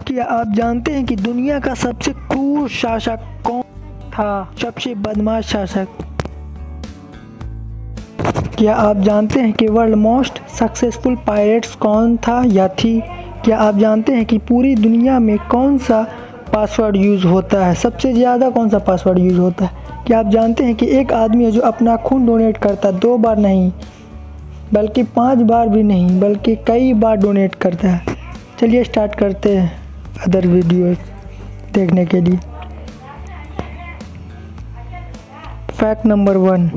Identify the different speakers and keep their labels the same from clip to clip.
Speaker 1: क्या आप जानते हैं कि दुनिया का सबसे क्रूर शासक कौन था? सबसे बदमाश शासक। क्या आप जानते हैं कि वर्ल्ड मोस्ट सक्सेसफुल पायरेट्स कौन था या थी? क्या आप जानते हैं कि पूरी दुनिया में कौन सा पासवर्ड यूज़ होता है? सबसे ज़्यादा कौन सा पासवर्ड यूज़ होता है? क्या आप जानते हैं कि एक आदमी है जो अपना खून डोनेट करता है 2 बार नहीं बल्कि 5 बार भी नहीं बल्कि कई बार डोनेट करता है। चलिए स्टार्ट करते हैं अदर वीडियोस देखने के लिए। फैक्ट नंबर 1,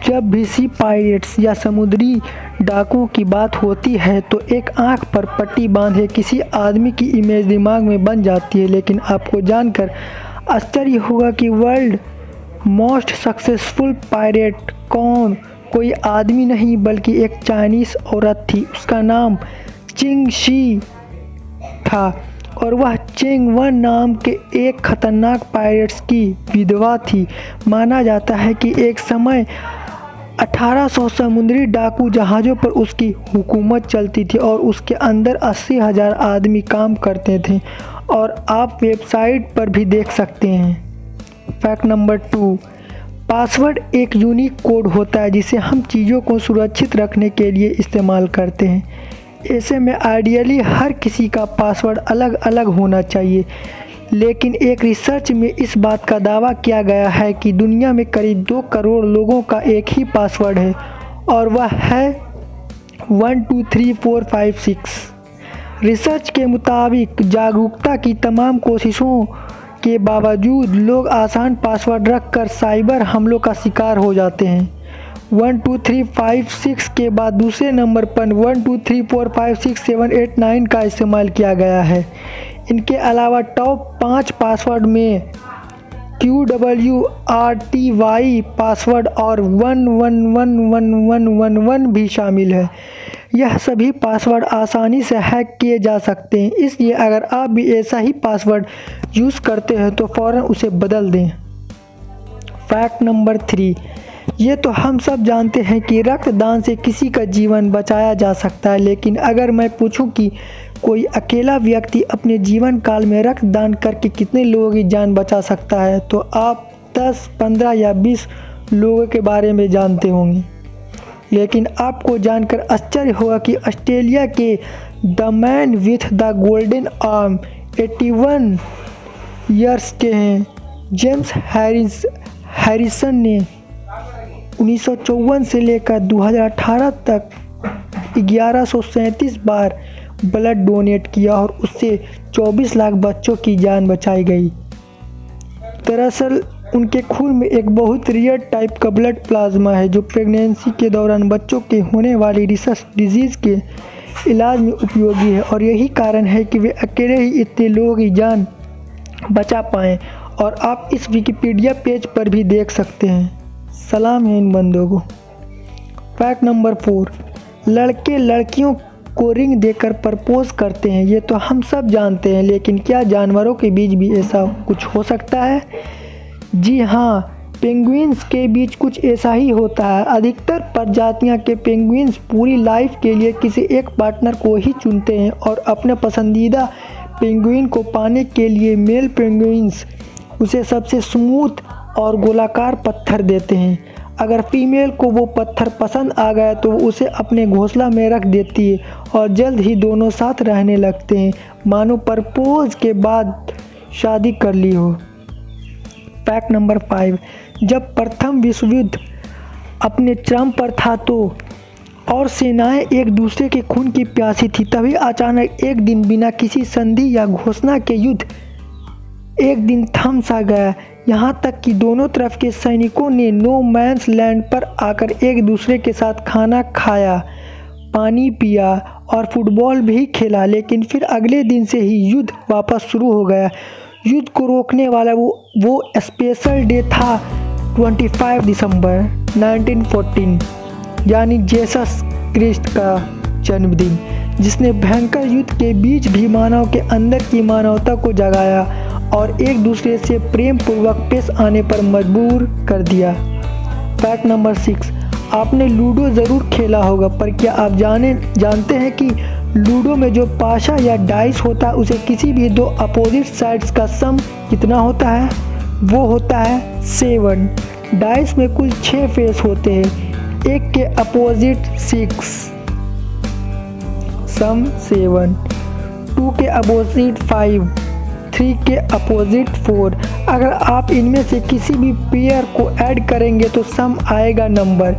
Speaker 1: जब भी सी पायरेट्स या समुद्री डाकुओं की बात होती है तो एक आंख पर पट्टी बांधे किसी आदमी की इमेज दिमाग में बन जाती है। लेकिन आपको जानकर आश्चर्य होगा कि वर्ल्ड मोस्ट सक्सेसफुल पायरेट कोई आदमी नहीं बल्कि एक चाइनीस औरत थी। उसका नाम चिंग शी था और वह चेंग वन नाम के एक खतरनाक पायरेट्स की विधवा थी। माना जाता है कि एक समय 1800 समुद्री डाकू जहाज़ों पर उसकी हुकूमत चलती थी और उसके अंदर 80,000 आदमी काम करते थे और आप वेबसाइट पर भी देख सकते हैं। फैक्ट नंबर 2, पासवर्ड एक यूनिक कोड होता है जिसे हम चीज़ों को सुरक्षित रखने के लिए इस्तेमाल करते हैं। ऐसे में आइडियली हर किसी का पासवर्ड अलग अलग होना चाहिए, लेकिन एक रिसर्च में इस बात का दावा किया गया है कि दुनिया में करीब 2 करोड़ लोगों का एक ही पासवर्ड है और वह है 1 2 3 4 5 6। रिसर्च के मुताबिक जागरूकता की तमाम कोशिशों के बावजूद लोग आसान पासवर्ड रखकर साइबर हमलों का शिकार हो जाते हैं। 1 2 3 5 6 के बाद दूसरे नंबर पर 1 2 3 4 5 6 7 8 9 का इस्तेमाल किया गया है। इनके अलावा टॉप 5 पासवर्ड में QWRTY पासवर्ड और 111111 भी शामिल है। यह सभी पासवर्ड आसानी से हैक किए जा सकते हैं, इसलिए अगर आप भी ऐसा ही पासवर्ड यूज़ करते हैं तो फ़ौरन उसे बदल दें। फैक्ट नंबर 3, ये तो हम सब जानते हैं कि रक्तदान से किसी का जीवन बचाया जा सकता है, लेकिन अगर मैं पूछूं कि कोई अकेला व्यक्ति अपने जीवन काल में रक्तदान करके कितने लोगों की जान बचा सकता है, तो आप 10, 15 या 20 लोगों के बारे में जानते होंगे। लेकिन आपको जानकर आश्चर्य होगा कि ऑस्ट्रेलिया के the man with the golden arm 81 years के हैं जेम्स हैरिसन ने 1954 से लेकर 2018 तक 1137 बार ब्लड डोनेट किया और उससे 24 लाख बच्चों की जान बचाई गई। दरअसल उनके खून में एक बहुत रेयर टाइप का ब्लड प्लाज्मा है जो प्रेगनेंसी के दौरान बच्चों के होने वाली रिसर्च डिजीज़ के इलाज में उपयोगी है और यही कारण है कि वे अकेले ही इतने लोगों की जान बचा पाएँ और आप इस विकिपीडिया पेज पर भी देख सकते हैं। सलाम है इन बंदों को। फैक्ट नंबर 4, लड़के लड़कियों को रिंग देकर प्रपोज करते हैं। ये तो हम सब जानते हैं, लेकिन क्या जानवरों के बीच भी ऐसा कुछ हो सकता है? जी हाँ, पेंगुइन्स के बीच कुछ ऐसा ही होता है। अधिकतर प्रजातियां के पेंगुइन्स पूरी लाइफ के लिए किसी एक पार्टनर को ही चुनते हैं और अपने पसंदीदा पेंगुइन को पाने के लिए मेल पेंगुइन्स उसे सबसे स्मूथ और गोलाकार पत्थर देते हैं। अगर फीमेल को वो पत्थर पसंद आ गया तो वो उसे अपने घोंसला में रख देती है और जल्द ही दोनों साथ रहने लगते हैं, मानो प्रपोज के बाद शादी कर ली हो। फैक्ट नंबर 5, जब प्रथम विश्व युद्ध अपने चरम पर था तो और सेनाएं एक दूसरे के खून की प्यासी थी, तभी अचानक एक दिन बिना किसी संधि या घोषणा के युद्ध एक दिन थम सा गया। यहाँ तक कि दोनों तरफ के सैनिकों ने नो मैंस लैंड पर आकर एक दूसरे के साथ खाना खाया, पानी पिया और फुटबॉल भी खेला। लेकिन फिर अगले दिन से ही युद्ध वापस शुरू हो गया। युद्ध को रोकने वाला वो स्पेशल डे था 25 दिसंबर 1914, यानी जीसस क्रिस्ट का जन्मदिन, जिसने भयंकर युद्ध के बीच भी मानव के अंदर की मानवता को जगाया और एक दूसरे से प्रेम पूर्वक पेश आने पर मजबूर कर दिया। फैक्ट नंबर 6, आपने लूडो ज़रूर खेला होगा, पर क्या आप जानते हैं कि लूडो में जो पाशा या डाइस होता है उसे किसी भी दो अपोजिट साइड्स का सम कितना होता है? वो होता है 7। डाइस में कुल 6 फेस होते हैं, एक के अपोजिट 6, सम 7, 2 के अपोजिट 5, 3 के अपोजिट 4। अगर आप इनमें से किसी भी पेयर को ऐड करेंगे तो सम आएगा नंबर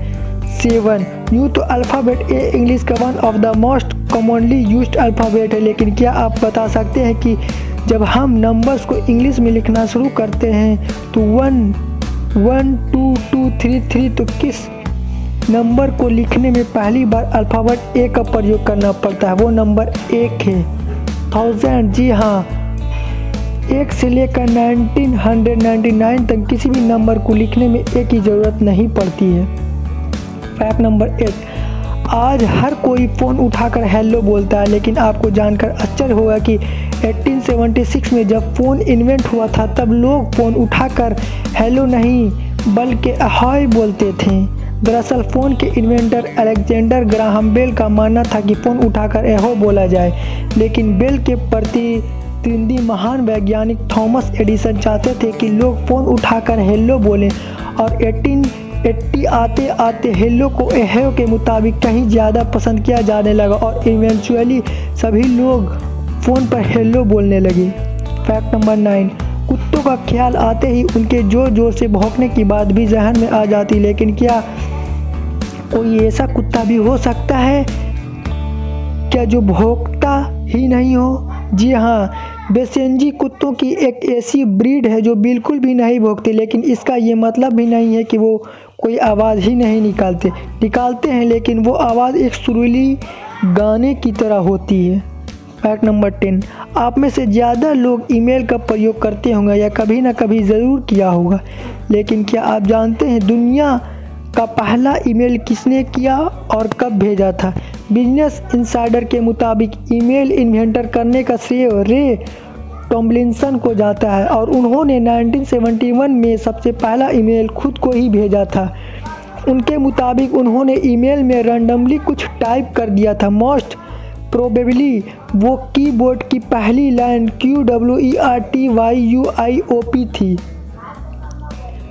Speaker 1: 7। यूँ तो अल्फ़ाबेट ए इंग्लिश का one of the most commonly used alphabet है, लेकिन क्या आप बता सकते हैं कि जब हम नंबर्स को इंग्लिश में लिखना शुरू करते हैं तो 1 1 2 2 3 3 तो किस नंबर को लिखने में पहली बार अल्फ़ाबेट ए का प्रयोग करना पड़ता है? वो नंबर 1 है। 1000, जी हाँ, 1 से लेकर 1999 तक किसी भी नंबर को लिखने में ए की ज़रूरत नहीं पड़ती है। फैक्ट नंबर 8, आज हर कोई फ़ोन उठाकर हेलो बोलता है, लेकिन आपको जानकर आश्चर्य होगा कि 1876 में जब फ़ोन इन्वेंट हुआ था तब लोग फ़ोन उठाकर हेलो नहीं बल्कि अहॉय बोलते थे। दरअसल फ़ोन के इन्वेंटर अलेक्जेंडर ग्राहम बेल का मानना था कि फ़ोन उठाकर एहो बोला जाए, लेकिन बेल के प्रतिद्वंदी महान वैज्ञानिक थॉमस एडिसन चाहते थे कि लोग फ़ोन उठाकर हेलो बोलें, और 1880 आते आते हेलो को एहो के मुताबिक कहीं ज़्यादा पसंद किया जाने लगा और इवेंचुअली सभी लोग फ़ोन पर हेलो बोलने लगे। फैक्ट नंबर 9, कुत्तों का ख्याल आते ही उनके जोर जोर से भौंकने की बात भी जहन में आ जाती, लेकिन क्या कोई ऐसा कुत्ता भी हो सकता है क्या जो भौंकता ही नहीं हो? जी हाँ, बेसेंजी कुत्तों की एक ऐसी ब्रीड है जो बिल्कुल भी नहीं भौंकती, लेकिन इसका ये मतलब भी नहीं है कि वो कोई आवाज़ ही नहीं निकालते हैं, लेकिन वो आवाज़ एक सुरीली गाने की तरह होती है। फैक्ट नंबर 10, आप में से ज़्यादा लोग ईमेल का प्रयोग करते होंगे या कभी ना कभी ज़रूर किया होगा, लेकिन क्या आप जानते हैं दुनिया का पहला ईमेल किसने किया और कब भेजा था? बिजनेस इनसाइडर के मुताबिक ईमेल इन्वेंटर करने का श्रेय रे टॉमलिंसन को जाता है और उन्होंने 1971 में सबसे पहला ईमेल खुद को ही भेजा था। उनके मुताबिक उन्होंने ईमेल में रैंडमली कुछ टाइप कर दिया था। मोस्ट प्रोबेबली वो कीबोर्ड की पहली लाइन QWERTYUIOP थी।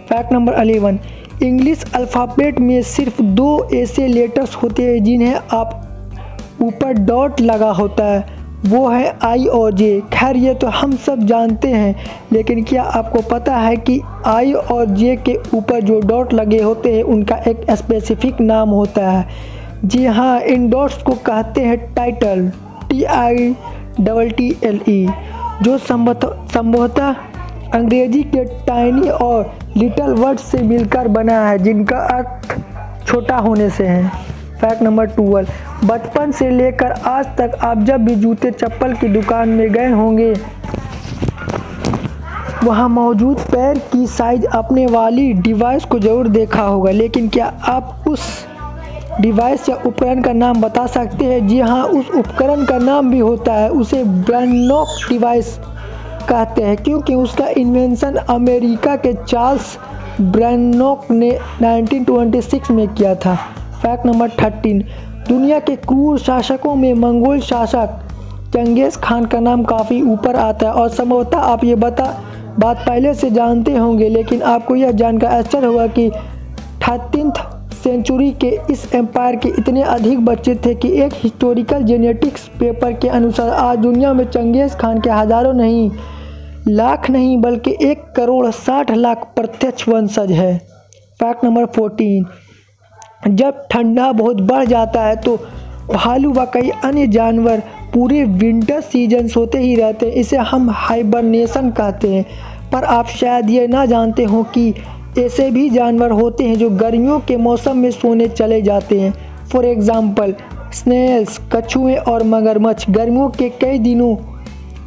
Speaker 1: फैक्ट नंबर 11, इंग्लिश अल्फ़ाबेट में सिर्फ 2 ऐसे लेटर्स होते हैं जिन्हें आप ऊपर डॉट लगा होता है, वो है आई और जे। खैर ये तो हम सब जानते हैं, लेकिन क्या आपको पता है कि आई और जे के ऊपर जो डॉट लगे होते हैं उनका एक स्पेसिफिक नाम होता है? जी हाँ, इन डॉट्स को कहते हैं टाइटल, TITTLE, जो संभवतः अंग्रेजी के टाइनी और लिटिल वर्ड से मिलकर बना है, जिनका अर्थ छोटा होने से है। फैक्ट नंबर 12, बचपन से लेकर आज तक आप जब भी जूते चप्पल की दुकान में गए होंगे वहाँ मौजूद पैर की साइज अपने वाली डिवाइस को ज़रूर देखा होगा, लेकिन क्या आप उस डिवाइस या उपकरण का नाम बता सकते हैं? जी हाँ, उस उपकरण का नाम भी होता है, उसे ब्रानॉक डिवाइस कहते हैं, क्योंकि उसका इन्वेंशन अमेरिका के चार्ल्स ब्रानॉक ने 1926 में किया था। फैक्ट नंबर 13, दुनिया के क्रूर शासकों में मंगोल शासक चंगेज़ खान का नाम काफ़ी ऊपर आता है और संभवतः आप ये बात पहले से जानते होंगे, लेकिन आपको यह जानकर आश्चर्य होगा कि 13th सेंचुरी के इस एम्पायर के इतने अधिक बच्चे थे कि एक हिस्टोरिकल जेनेटिक्स पेपर के अनुसार आज दुनिया में चंगेज़ खान के हज़ारों नहीं, लाख नहीं, बल्कि 1,60,00,000 प्रत्यक्ष वंशज है। फैक्ट नंबर 14, जब ठंडा बहुत बढ़ जाता है तो भालू व कई अन्य जानवर पूरे विंटर सीजन सोते ही रहते हैं, इसे हम हाइबरनेशन कहते हैं। पर आप शायद ये ना जानते हो कि ऐसे भी जानवर होते हैं जो गर्मियों के मौसम में सोने चले जाते हैं। फॉर एग्ज़ाम्पल स्नेल्स, कछुए और मगरमच्छ गर्मियों के कई दिनों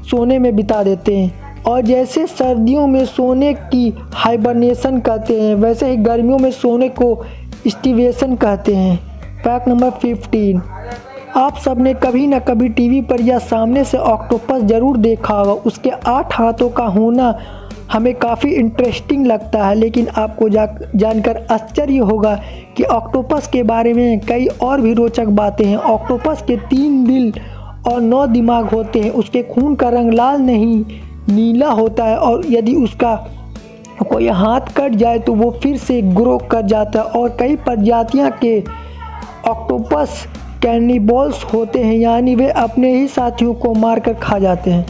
Speaker 1: सोने में बिता देते हैं, और जैसे सर्दियों में सोने की हाइबरनेशन कहते हैं, वैसे ही गर्मियों में सोने को स्टिवेशन कहते हैं। फैक्ट नंबर 15, आप सब ने कभी न कभी टीवी पर या सामने से ऑक्टोपस ज़रूर देखा होगा। उसके 8 हाथों का होना हमें काफ़ी इंटरेस्टिंग लगता है, लेकिन आपको जानकर आश्चर्य होगा कि ऑक्टोपस के बारे में कई और भी रोचक बातें हैं। ऑक्टोपस के 3 दिल और 9 दिमाग होते हैं। उसके खून का रंग लाल नहीं नीला होता है और यदि उसका कोई हाथ कट जाए तो वो फिर से ग्रो कर जाता है। और कई प्रजातियां के ऑक्टोपस कैनिबल्स होते हैं, यानी वे अपने ही साथियों को मारकर खा जाते हैं।